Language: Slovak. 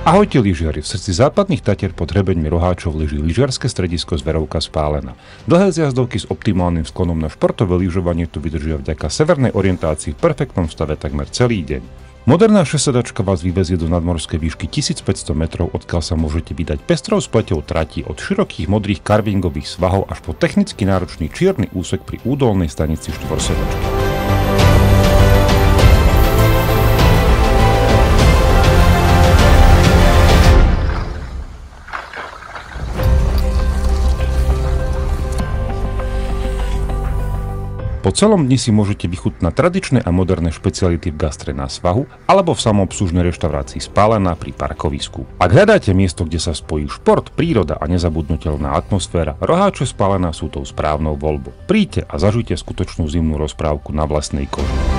Ahojte lyžiari, v srdci západných Tatier pod hrebeňmi Roháčov leží lyžiarske stredisko Zverovka Spálená. Dlhé zjazdovky s optimálnym sklonom na športové lyžovanie tu vydržia vďaka severnej orientácii v perfektnom stave takmer celý deň. Moderná šesedačka vás vyvezie do nadmorskej výšky 1500 metrov, odkiaľ sa môžete vydať pestrou spleťou trati od širokých modrých karvingových svahov až po technicky náročný čierny úsek pri údolnej stanici štvorsedačky. Po celom dni si môžete vychutnať tradičné a moderné špeciality v gastre na svahu alebo v samoobslužnej reštaurácii Spálená pri parkovisku. Ak hľadáte miesto, kde sa spojí šport, príroda a nezabudnutelná atmosféra, Roháče Spálená sú tou správnou voľbou. Príďte a zažite skutočnú zimnú rozprávku na vlastnej koži.